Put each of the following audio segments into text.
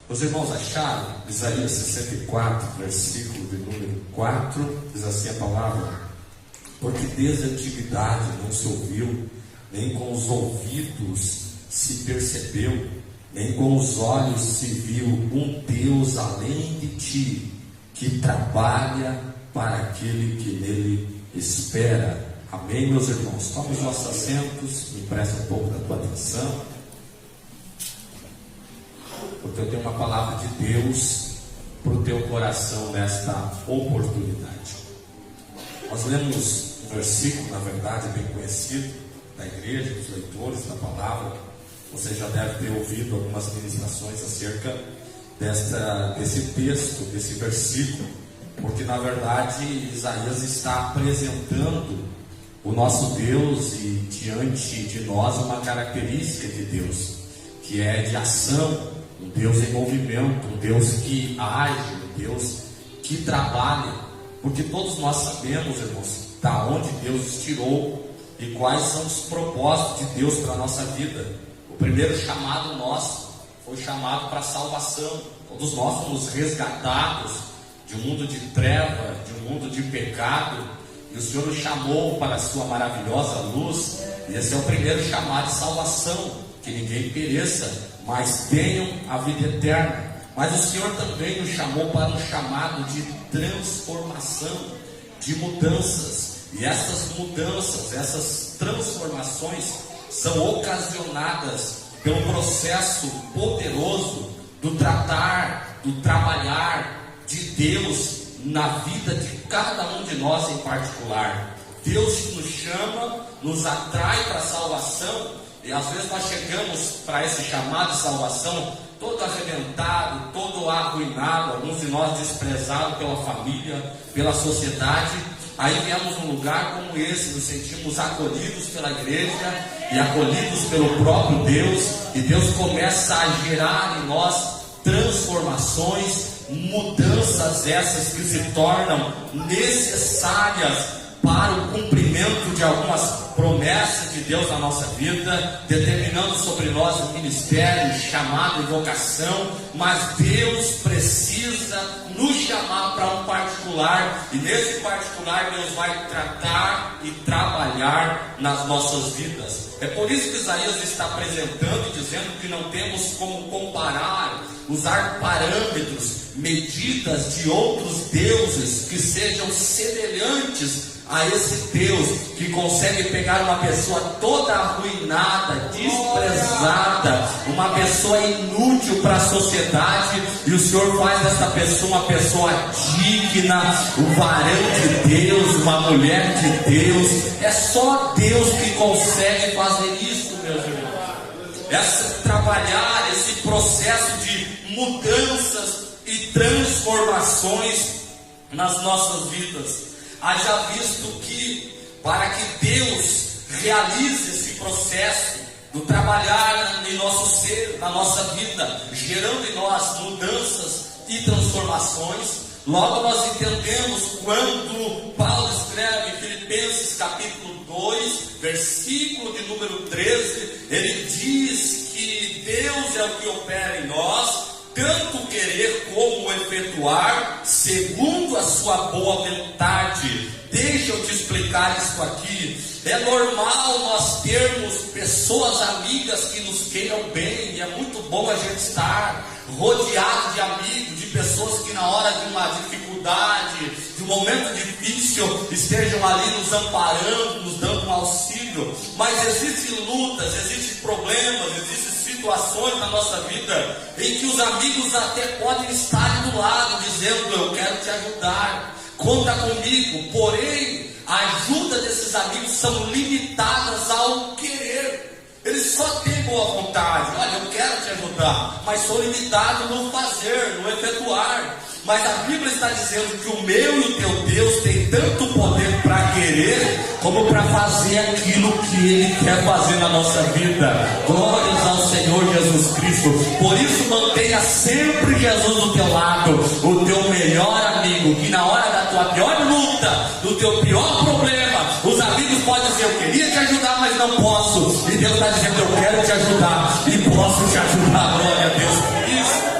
Os irmãos acharam? Isaías 64, versículo de número 4, diz assim a palavra: porque desde a antiguidade não se ouviu, nem com os ouvidos se percebeu, nem com os olhos se viu um Deus além de ti, que trabalha para aquele que nele espera. Amém, meus irmãos? Tome os nossos assentos, me presta um pouco da tua atenção, porque eu tenho uma palavra de Deus para o teu coração nesta oportunidade. Nós lemos um versículo, na verdade, bem conhecido da igreja, dos leitores da palavra. Você já deve ter ouvido algumas ministrações acerca desse texto, desse versículo, porque na verdade Isaías está apresentando o nosso Deus e diante de nós uma característica de Deus, que é de ação, um Deus em movimento, um Deus que age, um Deus que trabalha, porque todos nós sabemos, irmãos, da onde Deus nos tirou e quais são os propósitos de Deus para a nossa vida. O primeiro chamado nosso foi chamado para a salvação. Todos nós fomos resgatados de um mundo de treva, de um mundo de pecado, e o Senhor nos chamou para a sua maravilhosa luz. E esse é o primeiro chamado de salvação, que ninguém pereça, mas tenham a vida eterna. Mas o Senhor também nos chamou para um chamado de transformação, de mudanças. E essas mudanças, essas transformações são ocasionadas pelo processo poderoso do tratar, do trabalhar de Deus na vida de cada um de nós em particular. Deus nos chama, nos atrai para a salvação, e às vezes nós chegamos para esse chamado de salvação todo arrebentado, todo arruinado, alguns de nós desprezados pela família, pela sociedade. Aí viemos num lugar como esse, nos sentimos acolhidos pela igreja e acolhidos pelo próprio Deus, e Deus começa a gerar em nós transformações, mudanças essas que se tornam necessárias para o cumprimento de algumas promessas de Deus na nossa vida, determinando sobre nós o ministério, chamado e vocação. Mas Deus precisa nos chamar para um particular, e nesse particular Deus vai tratar e trabalhar nas nossas vidas. É por isso que Isaías está apresentando e dizendo que não temos como comparar, usar parâmetros, medidas de outros deuses que sejam semelhantes a esse Deus que consegue pegar uma pessoa toda arruinada, desprezada, uma pessoa inútil para a sociedade, e o Senhor faz dessa pessoa uma pessoa digna, um varão de Deus, uma mulher de Deus. É só Deus que consegue fazer isso, meus irmãos. Trabalhar esse processo de mudanças e transformações nas nossas vidas. Haja visto que, para que Deus realize esse processo do trabalhar em nosso ser, na nossa vida, gerando em nós mudanças e transformações, logo nós entendemos quando Paulo escreve em Filipenses capítulo 2, versículo de número 13, ele diz que Deus é o que opera em nós, tanto querer como efetuar, segundo a sua boa vontade. Deixa eu te explicar isso aqui. É normal nós termos pessoas amigas que nos queiram bem, e é muito bom a gente estar rodeado de amigos, de pessoas que na hora de uma dificuldade, de um momento difícil, estejam ali nos amparando, nos dando um auxílio. Mas existem lutas, existem problemas, existem situações na nossa vida em que os amigos até podem estar do lado, dizendo: eu quero te ajudar, conta comigo. Porém, a ajuda desses amigos são limitadas ao querer. Eles só têm boa vontade. Olha, eu quero te ajudar, mas sou limitado no fazer, no efetuar. Mas a Bíblia está dizendo que o meu e o teu Deus tem tanto poder para querer, como para fazer aquilo que Ele quer fazer na nossa vida. Glórias ao Senhor Jesus Cristo. Por isso, mantenha sempre Jesus do teu lado, o teu melhor amigo, que na hora da tua pior luta, do teu pior problema, os amigos podem dizer: eu queria te ajudar, mas não posso. E Deus está dizendo: eu quero te ajudar e posso te ajudar. Glória a Deus por isso.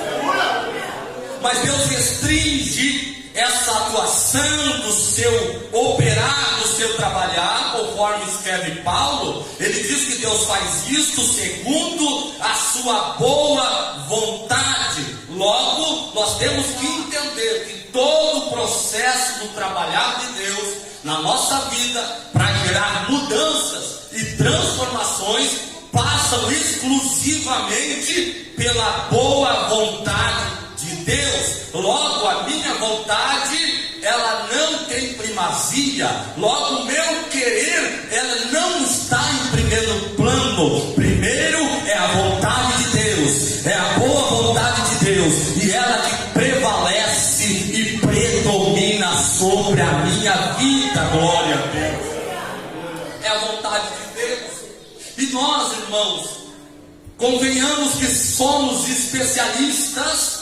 mas Deus restringe essa atuação do seu operar, do seu trabalhar, conforme escreve Paulo. Ele diz que Deus faz isto segundo a sua boa vontade. Logo, nós temos que entender que todo o processo do trabalhar de Deus na nossa vida, para gerar mudanças e transformações, passam exclusivamente pela boa vontade de Deus. Logo, a minha vontade, ela não tem primazia. Logo, o meu querer, ela não está em primeiro plano. Primeiro é a vontade de Deus, é a boa vontade de Deus, e ela que prevalece e predomina sobre a minha vida. Glória a Deus. É a vontade de Deus. E nós, irmãos, convenhamos que somos especialistas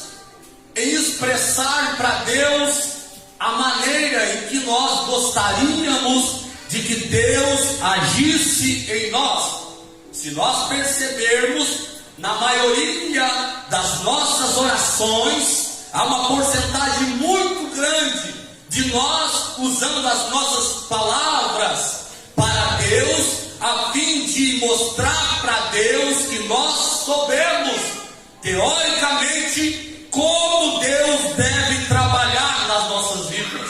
em expressar para Deus a maneira em que nós gostaríamos de que Deus agisse em nós. Se nós percebermos, na maioria das nossas orações, há uma porcentagem muito grande de nós usando as nossas palavras para Deus, a fim de mostrar para Deus que nós sabemos, teoricamente, como Deus deve trabalhar nas nossas vidas.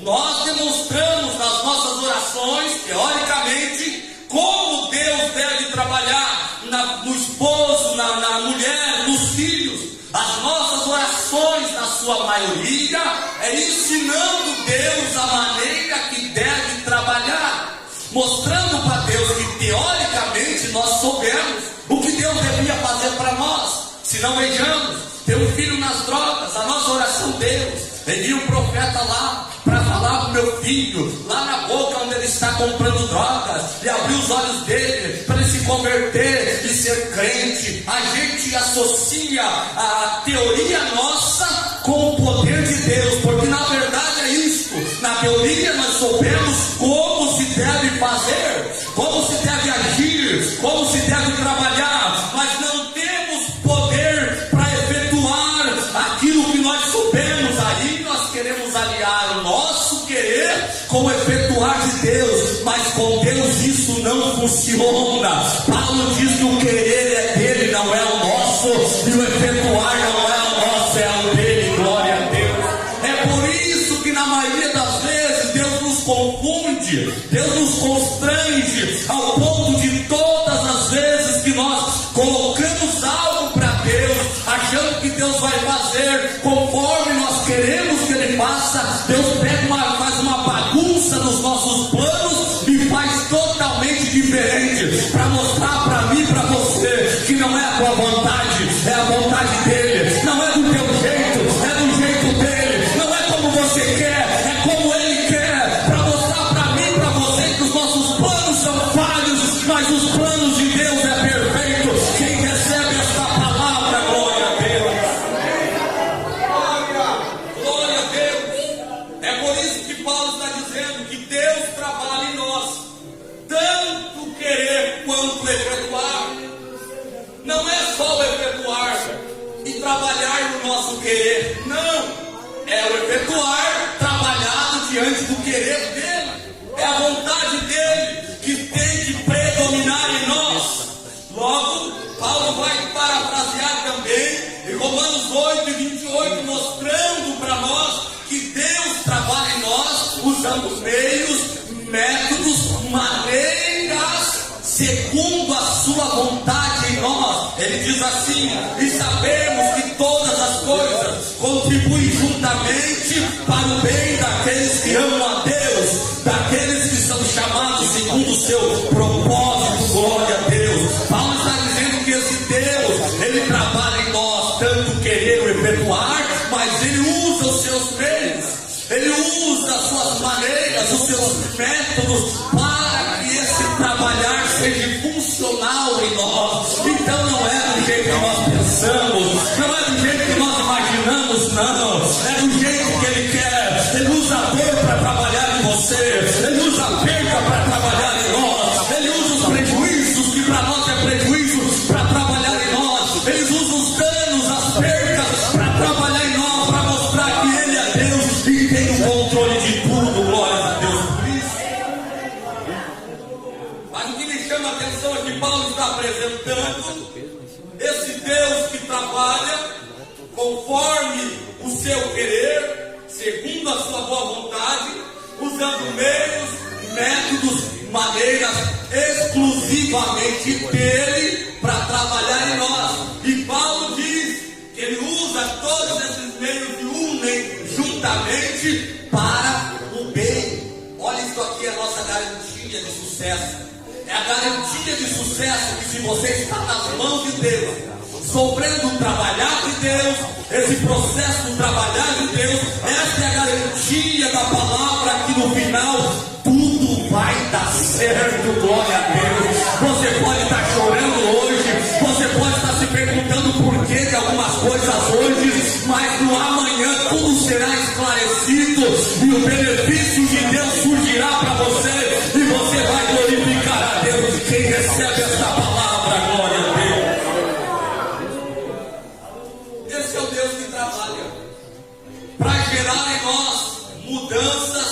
Nós demonstramos nas nossas orações, teoricamente, como Deus deve trabalhar no esposo, na mulher, nos filhos. As nossas orações, na sua maioria, é ensinando Deus a maneira que deve trabalhar, mostrando para Deus que teoricamente nós soubemos o que Deus devia fazer para nós. Se não vejamos, tem um filho nas drogas, a nossa oração, Deus, envia um profeta lá para falar para o meu filho, lá na boca onde ele está comprando drogas, e abrir os olhos dele para ele se converter e ser crente. A gente associa a teoria nossa com o poder de Deus, porque na verdade é isso. Na teoria nós soubemos como se deve fazer, como se deve agir, como se deve trabalhar, mas não temos poder para efetuar aquilo que nós soubemos. Aí nós queremos aliar o nosso querer com o efetuar de Deus, mas com Deus isso não funciona. Paulo diz que o querer é dele, não é o nosso, e o efetuar não é o nosso, é o dele. Glória a Deus. É por isso que na maioria das vezes Deus nos confunde, Deus nos constrange, ao ponto de todas as vezes que nós colocamos algo para Deus, achando que Deus vai fazer conforme nós queremos que Ele faça, Deus faz uma bagunça nos nossos planos e faz totalmente diferente, para mostrar para mim e para você que não é a tua vontade, é a vontade dele. Não é do teu jeito, é do jeito dele. Não é como você quer, é como ele quer, para mostrar para mim e para você que os nossos planos são falhos, mas os planos de Deus é perfeito. Quem recebe esta palavra, glória a Deus. Glória a Deus. É por isso que Paulo está dizendo que Deus trabalha em nós, tanto querer quanto efetuar. Não é só o efetuar e trabalhar no nosso querer, não. É o efetuar trabalhado diante do querer dele. É a vontade dele que tem que predominar em nós. Logo, Paulo vai parafrasear também em Romanos 8:28, mostrando para nós que Deus trabalha em nós usando meios, métodos, maneiras, segundo a sua vontade em nós. Ele diz assim: e sabemos que todas as coisas contribuem juntamente para o bem daqueles que amam a Deus, daqueles que são chamados segundo o seu propósito. Glória a Deus. Paulo está dizendo que esse Deus, ele trabalha em nós, tanto querer o efetuar, mas ele usa os seus meios, ele usa as suas maneiras, os seus métodos, para que esse trabalhar seja funcional em nós. Então não é do jeito que nós pensamos, não é do jeito que nós imaginamos, não. É do jeito que ele quer. Ele usa a dor para trabalhar em você, ele usa a perda para trabalhar em nós, ele usa os prejuízos, que para nós é prejuízo, para trabalhar em nós. Ele usa os danos, as perdas, para trabalhar em nós, para Portanto, esse Deus que trabalha conforme o seu querer, segundo a sua boa vontade, usando meios, métodos, maneiras exclusivamente dele para trabalhar em nós. E Paulo diz que ele usa todos esses meios e unem juntamente para o bem. Olha, isso aqui é a nossa garantia de sucesso. É a garantia de sucesso que, se você está nas mãos de Deus, sofrendo o trabalhar de Deus, esse processo do trabalhar de Deus, essa é a garantia da palavra que no final tudo vai dar certo. Glória a Deus. Você pode estar chorando hoje, você pode estar se perguntando por porquê de algumas coisas hoje, mas no amanhã tudo será esclarecido e o benefício de Deus surgirá para você e você vai glorificar a Deus. Quem recebe essa palavra, glória a Deus. Esse é o Deus que trabalha para gerar em nós mudanças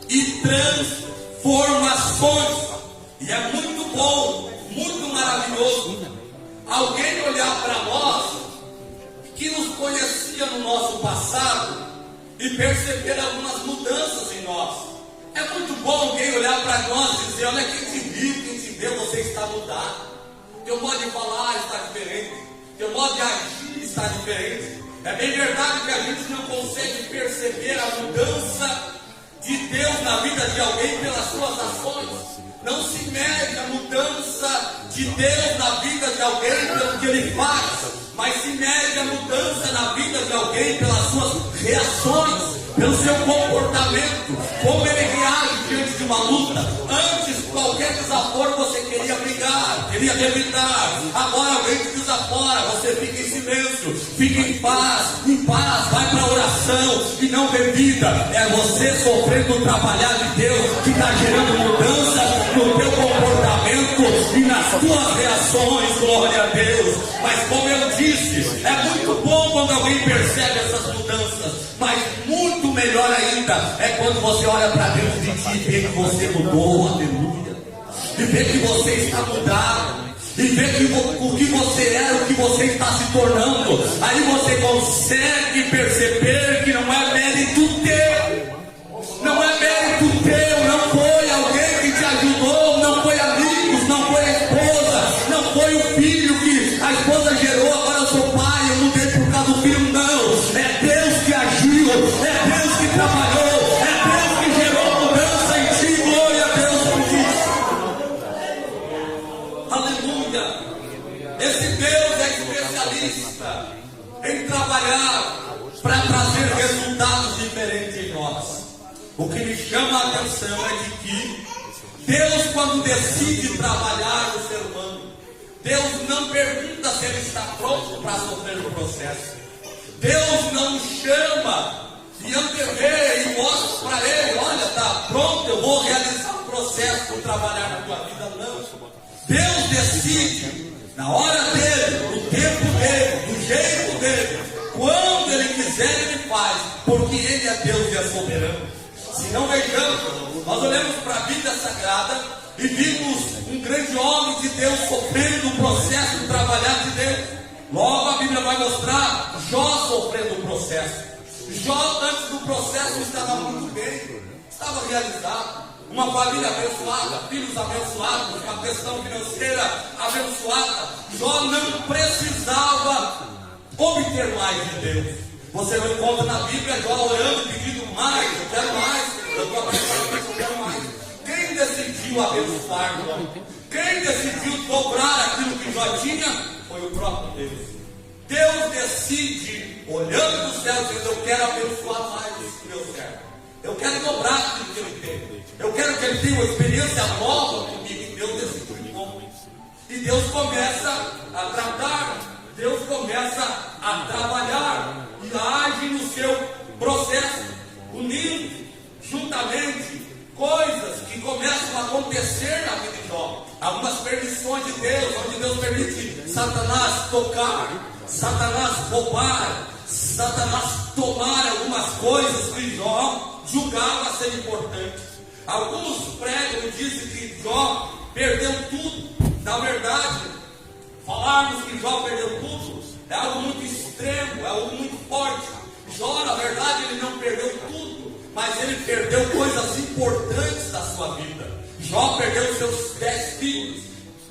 e transformações. E é muito bom, muito maravilhoso alguém olhar para nós que nos conhecia no nosso passado e perceber algumas mudanças em nós. É muito bom alguém olhar para nós e dizer: olha, quem te viu, quem te vê, você está mudado. Teu modo de falar está diferente, teu modo de agir está diferente. É bem verdade que a gente não consegue perceber a mudança de Deus na vida de alguém pelas suas ações. Não se mede a mudança de Deus na vida de alguém pelo que ele faz, mas se mede a mudança na vida de alguém pelas suas reações, pelo seu comportamento, como ele reage diante de uma luta. Antes, qualquer desaforo você queria brigar, queria evitar. Agora alguém te desafora, você fica em silêncio, fica em paz, vai para a oração e não revida. É você sofrendo o trabalhar de Deus que está gerando mudança no teu comportamento e nas tuas reações, glória a Deus. Mas como eu disse, é muito bom quando alguém percebe essas mudanças, mas muito melhor ainda é quando você olha para dentro de ti e vê que você mudou, aleluia, e vê que você está mudado, e vê que o que você era, o que você está se tornando. Aí você consegue perceber que não é mérito teu, não é mérito teu, não foi alguém que te ajudou, não foi amigos, não foi a esposa, não foi o filho que a esposa gerou, agora eu sou pai, eu mudei por causa do filho, não. É Deus que agiu, é Deus que trabalhou, é Deus que gerou mudança em ti, glória a Deus por isso. Aleluia. Esse Deus é especialista em trabalhar para trazer resultados diferentes em nós. O que me chama a atenção é de que Deus, quando decide trabalhar o ser humano, Deus não pergunta se ele está pronto para sofrer o processo. Deus não chama e antevê e mostra para ele: olha, está pronto, eu vou realizar o processo, vou trabalhar na tua vida. Não. Deus decide na hora dele, no tempo dele, do jeito dele, quando ele quiser ele faz, porque ele é Deus e é soberano. Se não vejamos, nós olhamos para a Bíblia Sagrada e vimos um grande homem de Deus sofrendo o processo de trabalhar de Deus. Logo a Bíblia vai mostrar Jó sofrendo o processo. Jó, antes do processo, estava muito bem, estava realizado, uma família abençoada, filhos abençoados, uma questão financeira abençoada. Jó não precisava obter mais de Deus. Você não encontra na Bíblia Jó orando, pedindo mais, eu quero mais, eu estou abençoado, eu quero mais. Quem decidiu abençoar Jó? Quem decidiu dobrar aquilo que Jó tinha? Foi o próprio Deus. Deus decide, olhando do céu, dizendo: eu quero abençoar mais esse meu servo. Eu quero dobrar aquilo que ele tem. Eu quero que ele tenha uma experiência nova comigo. E Deus decide como isso. E Deus começa a tratar, Deus começa a trabalhar e age no seu processo, unindo juntamente coisas que começam a acontecer na vida de Jó. Algumas permissões de Deus, onde Deus permite Satanás tocar, Satanás roubar, Satanás tomar algumas coisas que Jó julgava ser importantes. Alguns pregam e dizem que Jó perdeu tudo. Na verdade, Falarmos que Jó perdeu tudo é algo muito extremo, é algo muito forte. Jó, na verdade, ele não perdeu tudo, mas ele perdeu coisas importantes da sua vida. Jó perdeu seus 10 filhos,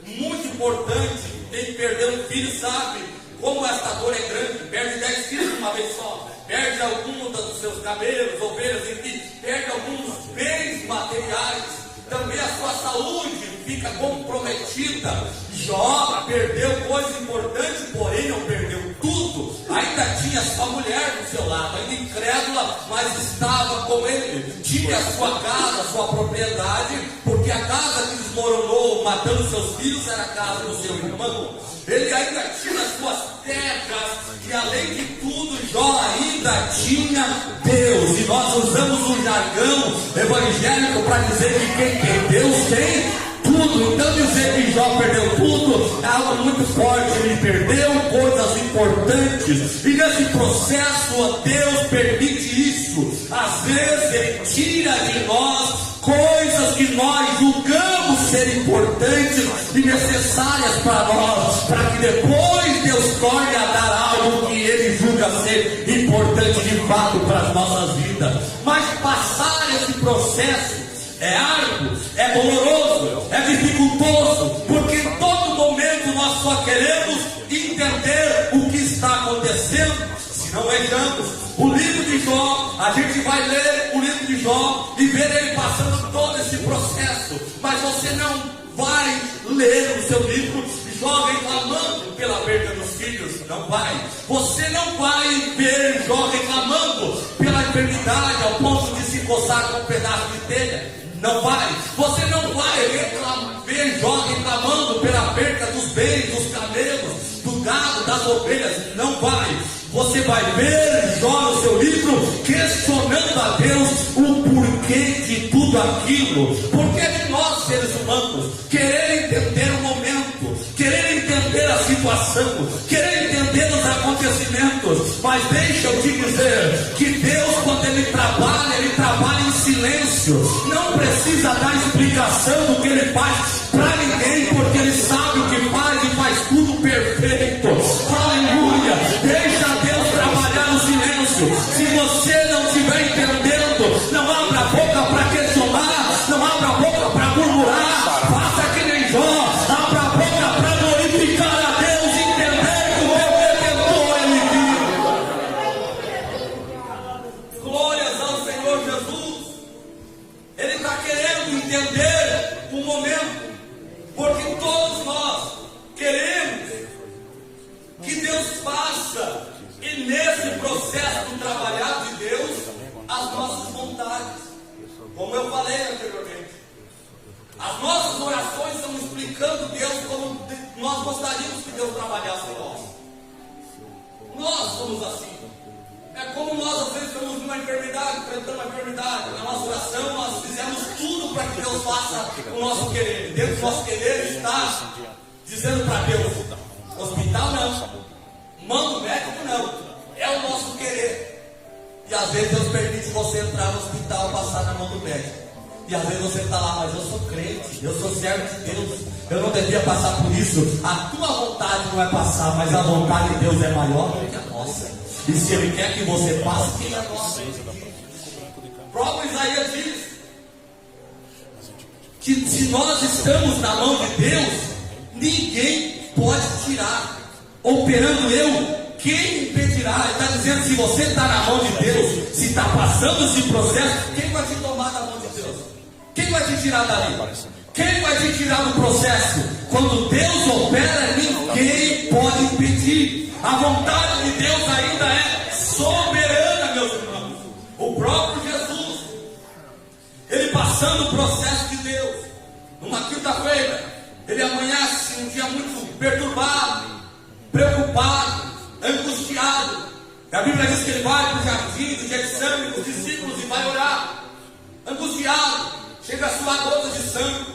muito importante. Quem perdeu um filho sabe como esta dor é grande. Perde 10 filhos de uma vez só, perde alguns dos seus camelos, ovelhas, enfim, perde alguns bens materiais. Também a sua saúde fica comprometida. Jó perdeu coisa importante, porém não perdeu tudo. Ainda tinha sua mulher do seu lado, ainda incrédula, mas estava com ele. Tinha a sua casa, a sua propriedade, porque a casa que desmoronou, matando seus filhos, era a casa do seu irmão. Ele ainda tinha as suas terras, e além de tudo, Jó ainda tinha Deus. E nós usamos um jargão evangélico para dizer que quem tem Deus tem tudo. Então dizer que Jó perdeu tudo é algo muito forte. Ele perdeu coisas importantes, e nesse processo Deus permite isso. Às vezes Ele tira de nós coisas que nós julgamos ser importantes e necessárias para nós, para que depois Deus torne a dar algo que Ele julga ser importante de fato para as nossas vidas. Mas passar esse processo é árduo, é doloroso, é dificultoso, porque em todo momento nós só queremos entender o que está acontecendo. Se não vejamos o livro de Jó, a gente vai ler o livro de Jó e ver ele passando todo esse processo, mas você não vai ler o seu livro Jó reclamando pela perda dos filhos, não vai. Você não vai ver Jó reclamando pela enfermidade ao ponto de se coçar com um pedaço de telha, não vai. Você não vai ver Jó reclamando pela perda dos bens, dos camelos, do gado, das ovelhas, não vai. Você vai ver Jó no seu livro questionando a Deus o porquê de tudo aquilo. Porque de nós, seres humanos, querer entender o momento, querer entender a situação, querer entender os acontecimentos. Mas deixa eu te dizer que Deus, quando Ele trabalha em silêncio. Não precisa dar explicação do que Ele faz para ninguém, porque Ele sabe o que faz e faz tudo perfeito. Aleluia! Deixa Deus trabalhar no silêncio. Se você não estiver entendendo, não abra a boca para questionar, não abra a boca para murmurar. Faça que nem Jó, abra a boca para glorificar a Deus e entender que o meu Redentor Ele vive. Glórias ao Senhor Jesus. Ele está querendo entender o momento, porque todos nós queremos que Deus faça, e nesse processo do trabalhar de Deus, as nossas vontades. Como eu falei anteriormente, as nossas orações estão explicando Deus como nós gostaríamos que Deus trabalhasse em nós. Nós somos assim. É como nós às vezes estamos numa enfermidade, enfrentando uma enfermidade. Na nossa oração nós fizemos tudo para que Deus faça o nosso querer. Dentro do nosso querer está dizendo para Deus: hospital não, manda o médico não, é o nosso querer. E às vezes Deus permite você entrar no hospital, passar na mão do médico. E às vezes você está lá: mas eu sou crente, eu sou servo de Deus, eu não devia passar por isso. A tua vontade não vai passar, mas a vontade de Deus é maior do que a nossa. E se Ele quer que você passe, quem é nosso? O próprio Isaías diz que se nós estamos na mão de Deus, ninguém pode tirar. Operando eu, quem impedirá? Ele está dizendo: se você está na mão de Deus, se está passando esse processo, quem vai te tomar da mão de Deus? Quem vai te tirar dali? Quem vai te tirar do processo? Quando Deus opera, ninguém pode impedir. A vontade de Deus ainda é soberana, meus irmãos. O próprio Jesus, Ele passando o processo de Deus, numa quinta-feira, Ele amanhece um dia muito perturbado, preocupado, angustiado. A Bíblia diz que Ele vai para o jardim do Getsemane com os discípulos e vai orar, angustiado, chega a suar gotas de sangue.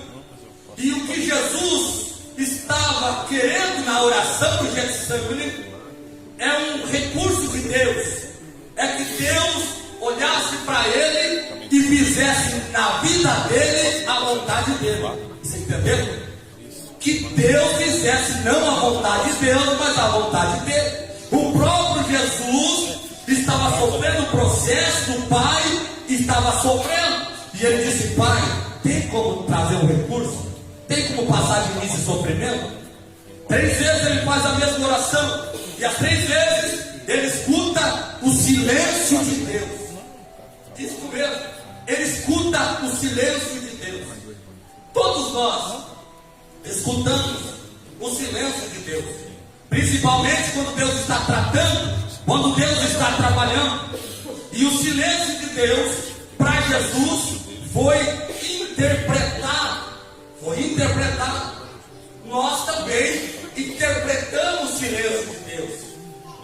E o que Jesus estava querendo na oração do Getsemane é um recurso de Deus. É que Deus olhasse para ele e fizesse na vida dele a vontade dele. Você entendeu? que Deus fizesse não a vontade de Deus, mas a vontade dele. O próprio Jesus estava sofrendo o processo do Pai, estava sofrendo, e ele disse: Pai, tem como trazer um recurso? Tem como passar de mim esse sofrimento? 3 vezes ele faz a mesma oração, e as 3 vezes ele escuta o silêncio de Deus. Isso mesmo, ele escuta o silêncio de Deus. Todos nós escutamos o silêncio de Deus, principalmente quando Deus está tratando, quando Deus está trabalhando. E o silêncio de Deus para Jesus foi interpretado. Nós também interpretamos o silêncio de Deus.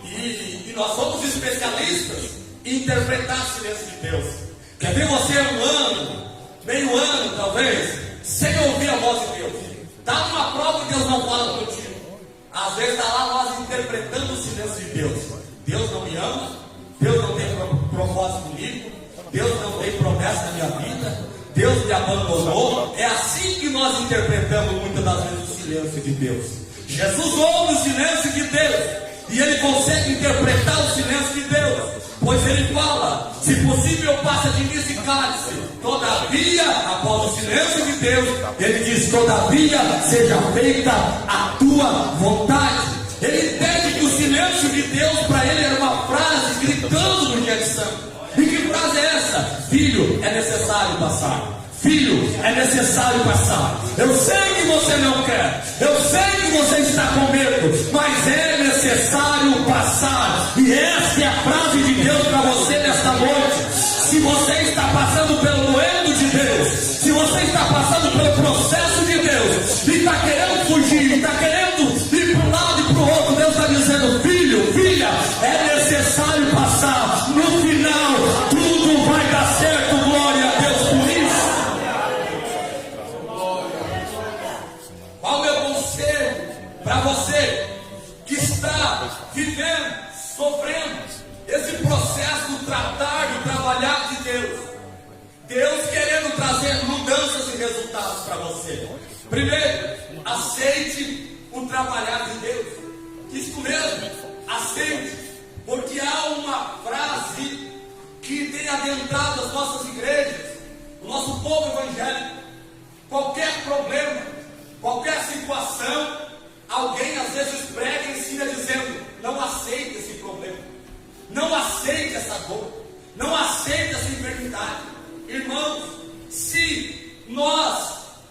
E nós somos especialistas em interpretar o silêncio de Deus. Quer ver você meio ano talvez, sem ouvir a voz de Deus? Dá uma prova que Deus não fala contigo. Às vezes está lá nós interpretando o silêncio de Deus. Deus não me ama, Deus não tem propósito comigo, Deus não tem promessa na minha vida, Deus me abandonou. É assim que nós interpretamos muitas das vezes o silêncio de Deus. Jesus ouve o silêncio de Deus, e ele consegue interpretar o silêncio de Deus, pois ele fala: se possível passa de mim esse cálice. Todavia, após o silêncio de Deus, ele diz: todavia seja feita a tua vontade. Ele entende que o silêncio de Deus para ele era uma frase gritando no Getsemane. E que frase é essa? Filho, é necessário passar. Filho, é necessário passar. Eu sei que você não quer, eu sei que você está com medo, mas é necessário passar. E essa é a frase de Deus para você nesta noite. Se você está passando pelo moendo de Deus, se você está passando pelo processo de Deus, e está querendo fugir, está querendo ir para um lado e para o outro, Deus está dizendo: filho, filha, é necessário passar. No final, tudo vai dar certo. Glória a Deus por isso. Qual o meu conselho para você que está vivendo, sofrendo esse processo do tratar, do trabalhar de Deus? Deus querendo trazer mudanças e resultados para você. Primeiro, aceite o trabalhar de Deus. Isso mesmo, aceite, porque há uma frase que tem adentrado as nossas igrejas, o nosso povo evangélico. Qualquer problema, qualquer situação, alguém às vezes prega e ensina dizendo: não aceite esse problema, não aceite essa dor, não aceite essa enfermidade. Irmãos,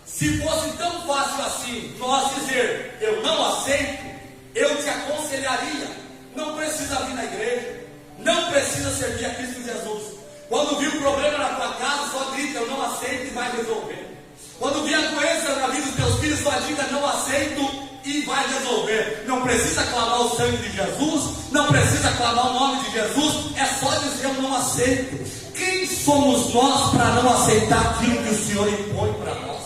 se fosse tão fácil assim, nós dizer: eu não aceito, eu te aconselharia: não precisa vir na igreja, não precisa servir a Cristo Jesus. Quando vir um problema na tua casa, só grita: eu não aceito, e vai resolver. Quando vir a doença na vida dos teus filhos, só diga: não aceito, e vai resolver. Não precisa clamar o sangue de Jesus, não precisa clamar o nome de Jesus, é só dizer: eu não aceito. Quem somos nós para não aceitar aquilo que o Senhor impõe para nós?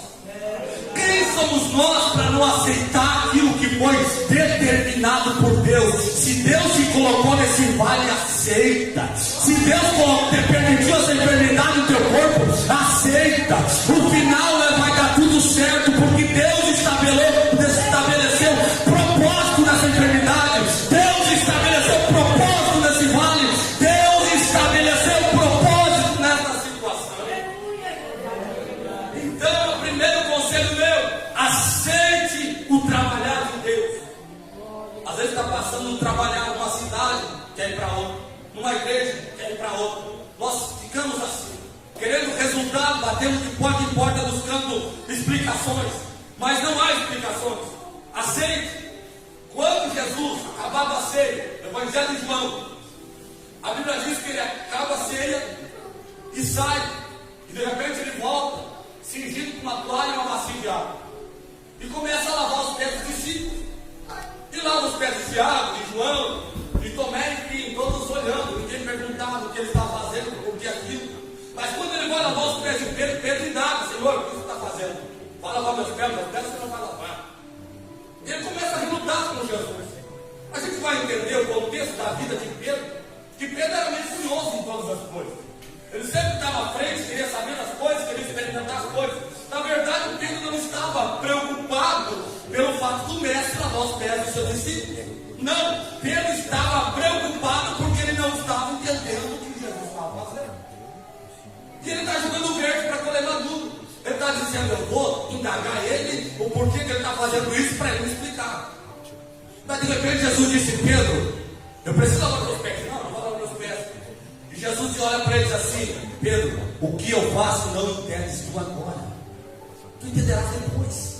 Quem somos nós para não aceitar aquilo que foi determinado por Deus? Se Deus te colocou nesse vale, aceita. Se Deus permitiu essa enfermidade no teu corpo, aceita. O final vai dar tudo certo, porque Deus estabeleceu propósito nessa enfermidade. Deus estabeleceu propósito nesse vale. Deus estabeleceu propósito nessa situação. Então, o primeiro conselho meu: aceite o trabalhar de Deus. Às vezes está passando um trabalhar numa cidade, quer ir para outra, numa igreja, quer ir para outra. Nós ficamos assim, querendo resultado, batendo de porta em porta, buscando explicações, mas não há explicações. Aceite. Quando Jesus acabava a ceia, Evangelho de João, a Bíblia diz que ele acaba a ceia e sai, e de repente ele volta, cingido com uma toalha e uma bacia de água, e começa a lavar os pés dos discípulos. E lava os pés de Tiago, de João, de Tomé, enfim, todos olhando. Ninguém perguntava o que ele estava fazendo, o que aquilo. Mas quando ele vai lavar os pés de Pedro, Pedro indaga: Senhor, o que você está fazendo? Vai lavar meus pés você não vai lavar. E ele começa a relutar com Jesus. A gente vai entender o contexto da vida de Pedro, que Pedro era meio curioso em todas as coisas. Ele sempre estava à frente, queria saber das coisas, queria experimentar as coisas. Na verdade, Pedro não estava preocupado pelo fato do mestre lavar os pés dos seus discípulos. Não, Pedro estava preocupado porque ele não estava entendendo o que Jesus estava fazendo. E ele está jogando verde para colher maduro. Ele está dizendo: eu vou indagar ele o porquê que ele está fazendo isso para ele me explicar. Mas de repente Jesus disse: Pedro, eu preciso lavar meus pés. Não vou lavar meus pés. E Jesus olha para ele e diz assim: Pedro, o que eu faço não entendes tu agora, tu entenderás depois.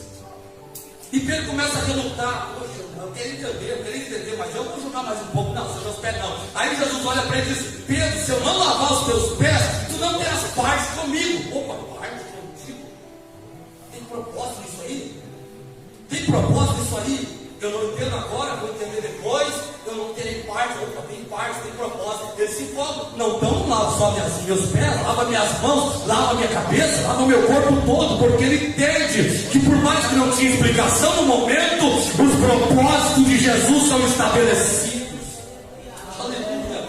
E Pedro começa a relutar: poxa, eu queria entender, mas eu vou jogar mais um pouco. Não, seus pés não. Aí Jesus olha para ele e diz: Pedro, se eu não lavar os teus pés, tu não terás parte comigo. Opa, parte contigo? Tem propósito nisso aí? Tem propósito nisso aí? Eu não entendo agora, vou entender depois. Eu não terei parte, tem parte, tem propósito. Ele se empolga: não, então lava só meus pés, lava minhas mãos, lava minha cabeça, lava meu corpo todo, porque ele entende que por mais que não tinha explicação no momento, os propósitos de Jesus são estabelecidos. Aleluia,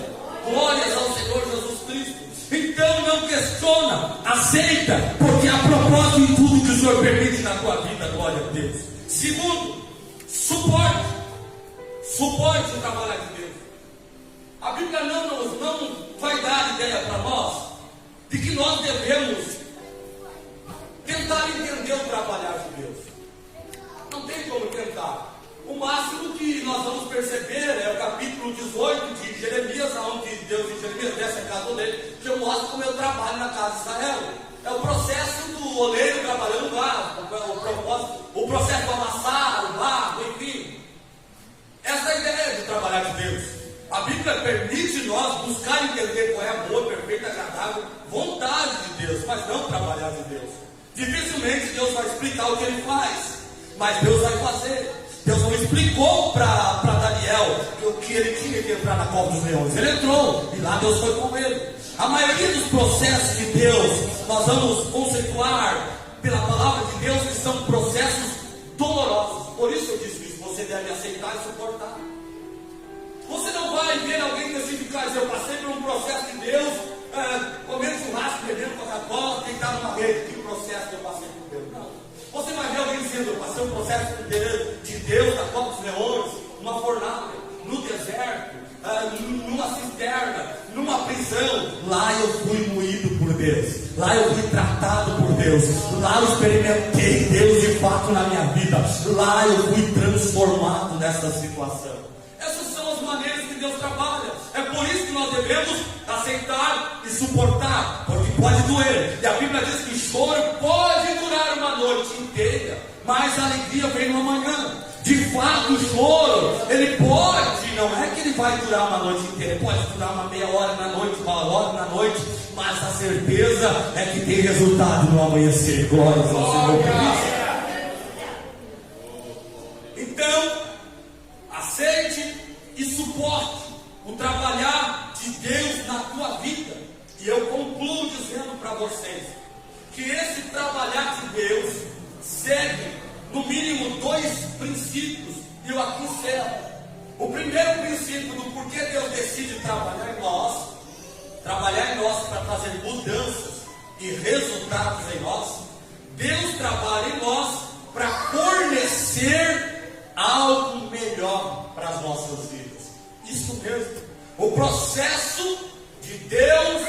glórias ao Senhor Jesus Cristo. Então não questiona, aceita, porque há propósito em tudo que o Senhor permite na tua vida. Glória a Deus. Segundo, suporte o trabalho de Deus. A Bíblia não vai dar ideia para nós de que nós devemos tentar entender o trabalhar de Deus. Não tem como tentar. O máximo que nós vamos perceber é o capítulo 18 de Jeremias, onde Deus em Jeremias desce a casa do oleiro, que eu mostro como eu trabalho na casa de Israel. É o processo do oleiro trabalhando lá, o processo do amassar, o barro, enfim. Essa é a ideia de trabalhar de Deus. A Bíblia permite nós buscar entender qual é a boa, perfeita, agradável vontade de Deus, mas não trabalhar de Deus. Dificilmente Deus vai explicar o que Ele faz, mas Deus vai fazer. Deus não explicou para Daniel que ele tinha que entrar na cova dos leões. Ele entrou e lá Deus foi com ele. A maioria dos processos de Deus, nós vamos conceituar pela palavra de Deus que são processos dolorosos. Por isso eu disse isso, você deve aceitar e suportar. Você não vai ver alguém testificar: eu passei por um processo de Deus, comendo churrasco, bebendo Coca-Cola, deitado numa rede. Que processo que eu passei por Deus? Não. Você vai ver alguém dizendo: eu passei um processo de Deus na cova dos leões, numa fornalha, no deserto, numa cisterna, numa prisão. Lá eu fui moído por Deus, lá eu fui tratado por Deus, lá eu experimentei Deus de fato na minha vida, lá eu fui transformado nessa situação. Essas são as maneiras que Deus trabalha. É por isso que nós devemos aceitar e suportar, porque pode doer. E a Bíblia diz que choro pode durar uma noite inteira, mas a alegria vem no amanhã. De fato, o choro, ele pode, não é que ele vai durar uma noite inteira, ele pode durar uma meia hora na noite, uma hora na noite, mas a certeza é que tem resultado no amanhecer. Glórias ao Senhor por isso. Então, aceite e suporte o trabalhar de Deus na tua vida. E eu concluo dizendo para vocês que esse trabalhar de Deus segue no mínimo 2 princípios, e eu aqui encerro. O primeiro princípio do porquê Deus decide trabalhar em nós para trazer mudanças e resultados em nós. Deus trabalha em nós para fornecer algo melhor para as nossas vidas. Isso mesmo. O processo de Deus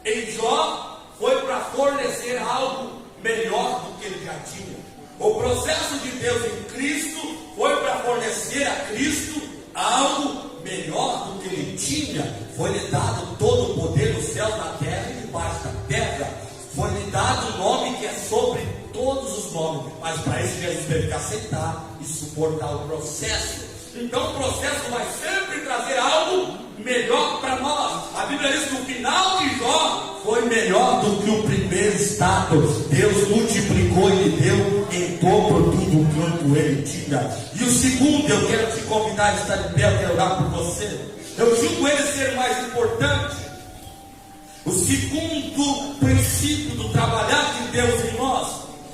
em Jó foi para fornecer algo melhor do que ele já tinha. O processo de Deus em Cristo foi para fornecer a Cristo algo melhor do que ele tinha. Foi-lhe dado todo o poder nos céus, na terra e debaixo da terra. Foi-lhe dado um nome que é sobre todos os nomes. Mas para isso Jesus teve que aceitar e suportar o processo. Então o processo vai sempre trazer algo melhor para nós. A Bíblia diz que o final de Jó foi melhor do que o primeiro estado. Deus multiplicou e lhe deu em dobro tudo quanto ele tinha. E o segundo, eu quero te convidar a estar de pé, eu quero orar por você. Eu julgo ele ser mais importante. O segundo princípio do trabalhar de Deus em nós,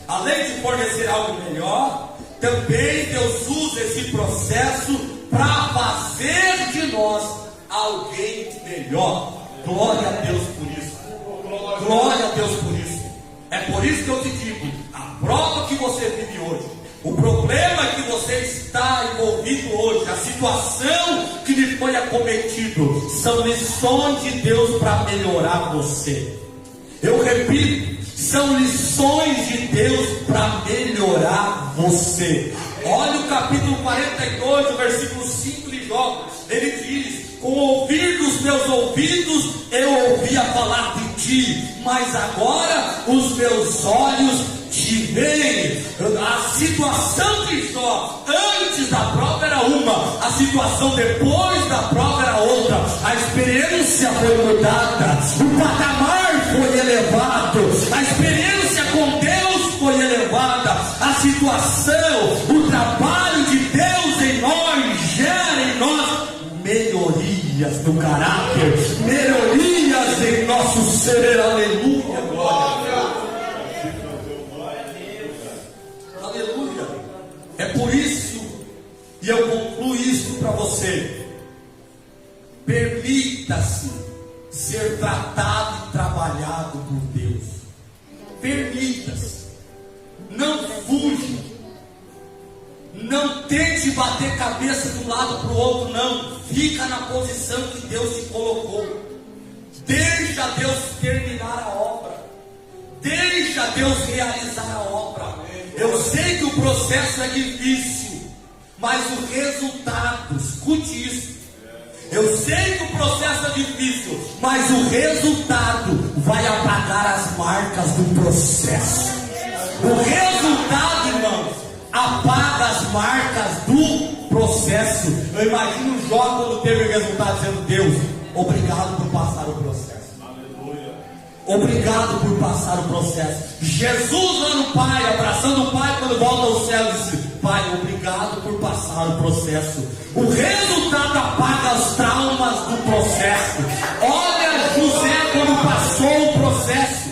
além de fornecer algo melhor, também Deus usa esse processo para fazer de nós alguém melhor. Glória a Deus por isso. Glória a Deus por isso. É por isso que eu te digo: a prova que você vive hoje, O problema que você está envolvido hoje, a situação que lhe foi acometido, são lições de Deus para melhorar você. Eu repito, são lições de Deus para melhorar você. Olha o capítulo 42, o versículo 5 de Jó. Ele diz: com o ouvir dos meus ouvidos eu ouvia falar de ti, mas agora os meus olhos te veem. A situação de Jó antes da prova era uma, a situação depois da prova era outra. A experiência foi mudada, o patamar foi elevado, a experiência com Deus foi elevada, a situação, o trabalho de Deus em nós gera em nós melhorias do caráter, melhorias em nosso ser. Aleluia, glória. Aleluia. É por isso, e eu concluo isso para você: permita-se ser tratado e trabalhado por Deus. Permita-se. Não fuja. Não tente bater cabeça de um lado para o outro, não. Fica na posição que Deus te colocou. Deixa Deus terminar a obra. Deixa Deus realizar a obra. Eu sei que o processo é difícil, mas o resultado, escute isso. Eu sei que o processo é difícil, mas o resultado vai apagar as marcas do processo. O resultado, irmãos, apaga as marcas do processo. Eu imagino Jó quando teve o resultado dizendo: Deus, obrigado por passar o processo. Aleluia. Obrigado por passar o processo. Jesus lá no Pai, abraçando o Pai quando volta ao céu, disse: Pai, obrigado por passar o processo. O resultado apaga os traumas do processo. Olha José quando passou o processo.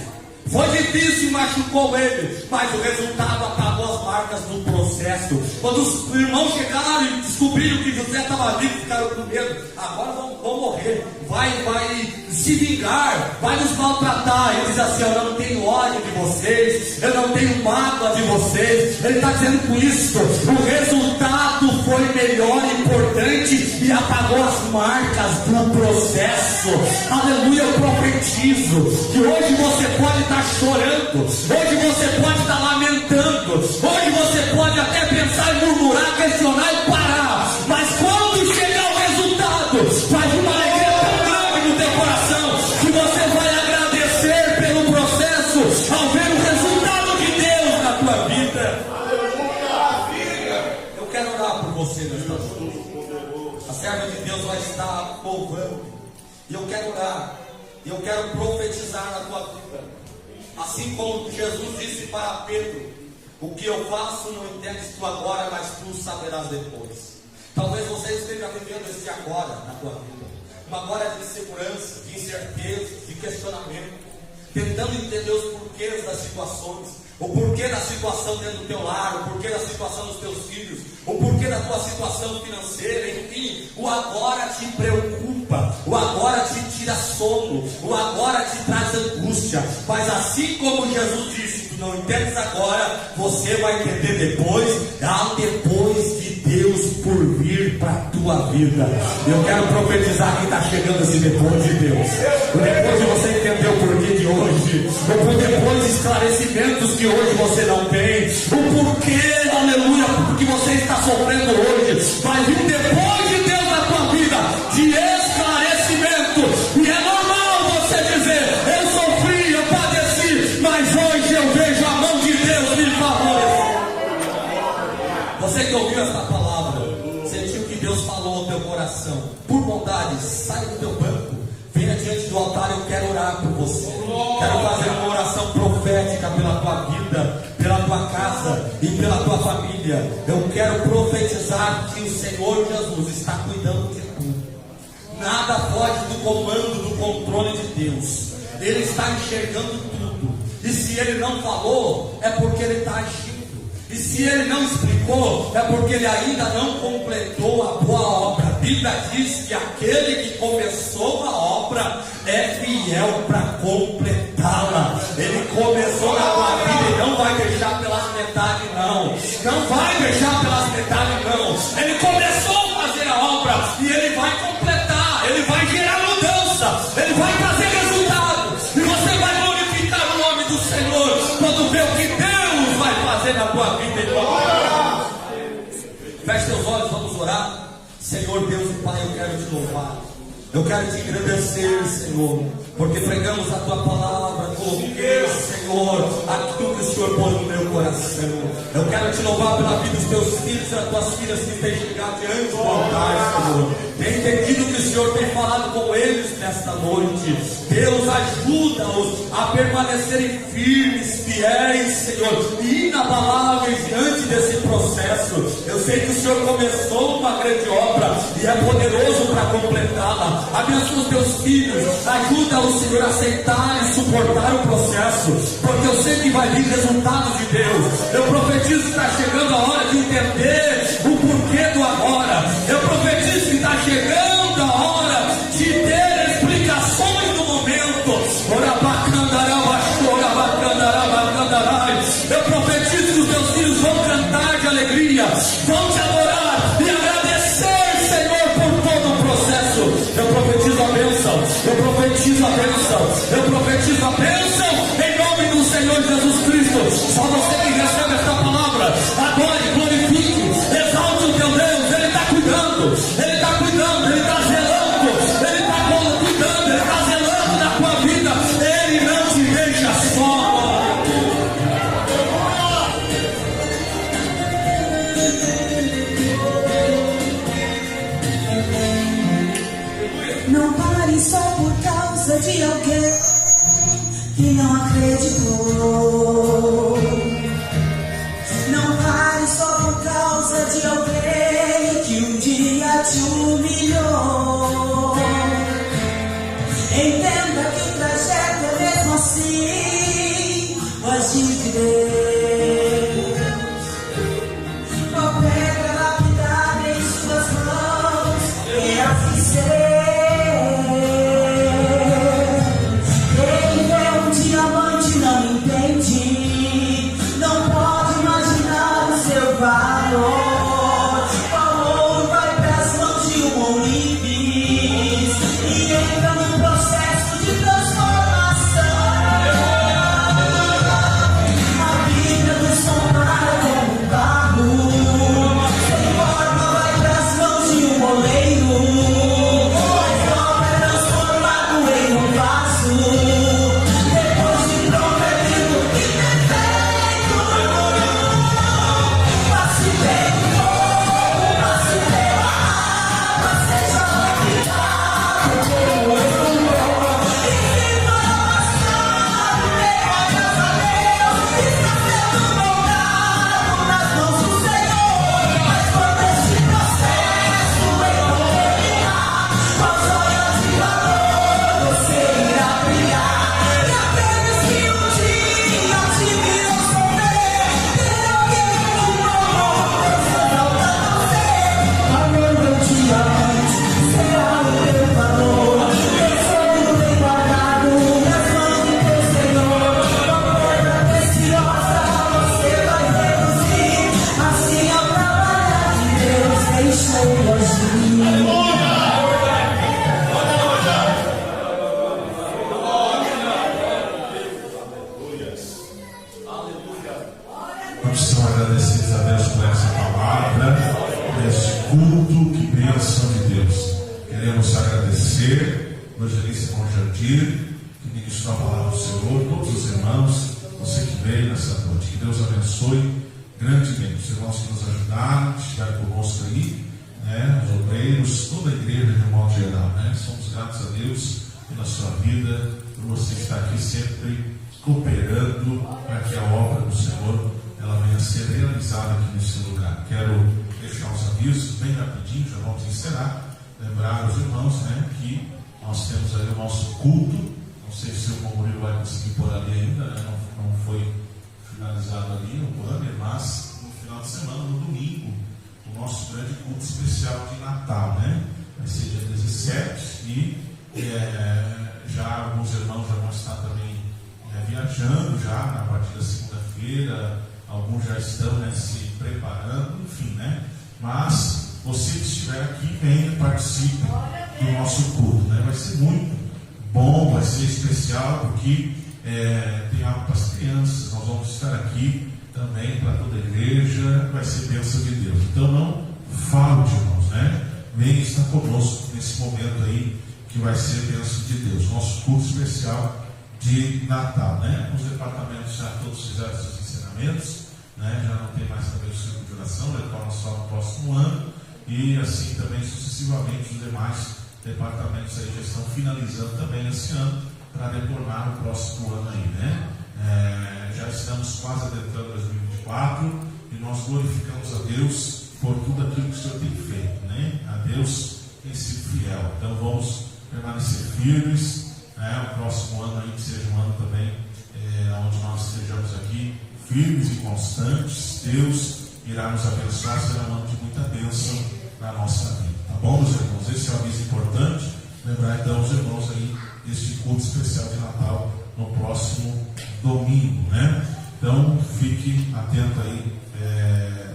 Foi difícil e machucou ele, mas o resultado apagou as marcas do processo. Quando os irmãos chegaram e descobriram que José estava vivo, ficaram com medo. Agora vão morrer, vai se vingar, vai nos maltratar. Ele diz assim: eu não tenho ódio de vocês, eu não tenho mágoa de vocês. Ele está dizendo com isso: o resultado foi melhor e importante e apagou as marcas do processo. Aleluia. Eu profetizo que hoje você pode estar chorando, hoje você pode estar lamentando, hoje você pode até pensar em murmurar, questionar e parar, mas quando chegar o resultado, faz uma alegria tão grande no teu coração que você vai agradecer pelo processo ao ver o resultado de Deus na tua vida. Eu quero orar por você nesta noite. A serva de Deus vai estar louvando, e eu quero orar, e eu quero profetizar na tua vida. Assim como Jesus disse para Pedro: o que eu faço não entendes tu agora, mas tu saberás depois. Talvez você esteja vivendo esse agora na tua vida, uma agora de insegurança, de incerteza, de questionamento, tentando entender os porquês das situações, o porquê da situação dentro do teu lar, o porquê da situação dos teus filhos, o porquê da tua situação financeira. Enfim, o agora te preocupa, o agora te tira sono, o agora te traz angústia. Mas assim como Jesus disse: tu não entendes agora, você vai entender depois. Há depois de Deus por vir para a tua vida. Eu quero profetizar que está chegando esse depois de Deus. O depois de você entender o porquê de hoje, o depois de esclarecimentos que hoje você não tem, o porquê, aleluia, porque você está sofrendo hoje. Vai vir depois de Deus na tua vida, de esclarecimento. E é normal você dizer: eu sofri, eu padeci, mas hoje eu vejo a mão de Deus me favorecer. Você que ouviu esta palavra, sentiu que Deus falou ao teu coração, por bondade, sai do teu banco, venha diante do altar. Eu quero orar por você, quero fazer uma oração profética pela tua vida, pela tua casa e pela tua família. Eu quero profetizar que o Senhor Jesus está cuidando de tudo. Nada foge do comando, do controle de Deus. Ele está enxergando tudo. E se Ele não falou, é porque Ele está agindo. E se Ele não explicou, é porque Ele ainda não completou a boa obra. A Bíblia diz que aquele que começou a obra é fiel para completá-la. Ele começou na tua vida e não vai deixar pelas metades, não. Não vai promessa, Ele vai trazer resultado, e você vai glorificar o nome do Senhor quando vê o que Deus vai fazer na tua vida. Feche teus olhos, vamos orar. Senhor Deus e Pai, eu quero te louvar, eu quero te agradecer, Senhor, porque pregamos a tua palavra, coloquei, Senhor, aquilo que o Senhor pôs no meu coração. Eu quero te louvar pela vida dos teus filhos e das tuas filhas que têm chegado diante do altar, Senhor. Tem entendido que o Senhor tem falado com eles nesta noite. Deus, ajuda-os a permanecerem firmes, fiéis, Senhor, e inabaláveis diante desse processo. Eu sei que o Senhor começou uma grande obra e é poderoso para completá-la. Abençoa os teus filhos, ajuda-os, Senhor, a aceitar e suportar o processo, porque eu sei que vai vir resultados de Deus. Eu profetizo que está chegando a hora de entender o porquê do agora. Eu profetizo que está chegando a hora de ter explicações do momento. Eu profetizo que os teus filhos vão cantar de alegria, vão te adorar e agradecer, Senhor, por todo o processo. Eu profetizo a bênção, eu profetizo a bênção, eu profetizo a bênção em nome do Senhor Jesus Cristo. Só você que recebe esta palavra, adore, glorifique, exalte o teu Deus. Ele está cuidando, Ele está cuidando, Ele está zelando, Ele está cuidando, Ele está zelando da tua vida. Ele não te deixa só. Não pare só por causa de alguém que não acreditou. Não pare só por causa de alguém que um dia te humilhou. Entenda que o trajeto é mesmo assim o agir de Deus. Uma pedra lapidada em suas mãos e assim ser. Alguns já estão se preparando, enfim, né? Mas você que estiver aqui, venha, participe do nosso culto, né? Vai ser muito ser especial porque tem algo para as crianças. Nós vamos estar aqui também para toda a igreja, vai ser bênção de Deus. Então não falte, irmãos, né? Venha estar conosco nesse momento aí que vai ser bênção de Deus. Nosso culto especial de Natal, né? Os departamentos já todos fizeram seus ensinamentos, né? Já não tem mais também o ciclo de oração, retorna só no próximo ano, e assim também sucessivamente os demais departamentos aí já estão finalizando também esse ano para retornar no próximo ano aí, né? Já estamos quase adentrando 2024 e nós glorificamos a Deus por tudo aquilo que o Senhor tem feito, né? A Deus tem sido fiel. Então vamos permanecer firmes, né? O próximo ano aí que seja um ano também onde nós estejamos aqui firmes e constantes. Deus irá nos abençoar, será um ano de muita bênção na nossa vida. Tá bom, meus irmãos? Esse é um aviso importante. Lembrar então os irmãos aí deste culto especial de Natal no próximo domingo, né? Então fique atento aí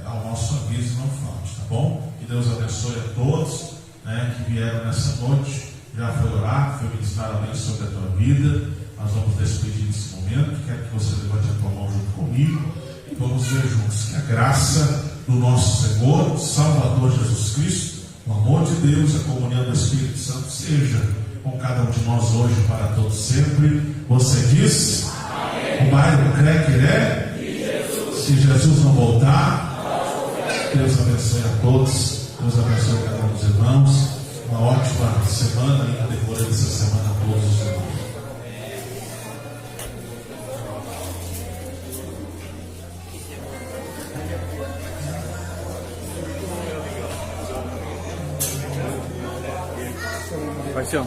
ao nosso aviso, não falte, tá bom? Que Deus abençoe a todos, né, que vieram nessa noite. Já foi orar, foi ministrar a bênção sobre a tua vida. Nós vamos despedir nesse momento. Quero que você levante a tua mão junto comigo e vamos ver juntos que a graça do nosso Senhor, Salvador Jesus Cristo, o amor de Deus, a comunhão do Espírito Santo seja com cada um de nós hoje para todos sempre. Você diz? Amém. O bairro crê que é? Se Jesus não voltar, Deus abençoe a todos. Deus abençoe cada um dos irmãos. Uma ótima semana e depois dessa semana a todos os irmãos. Paixão.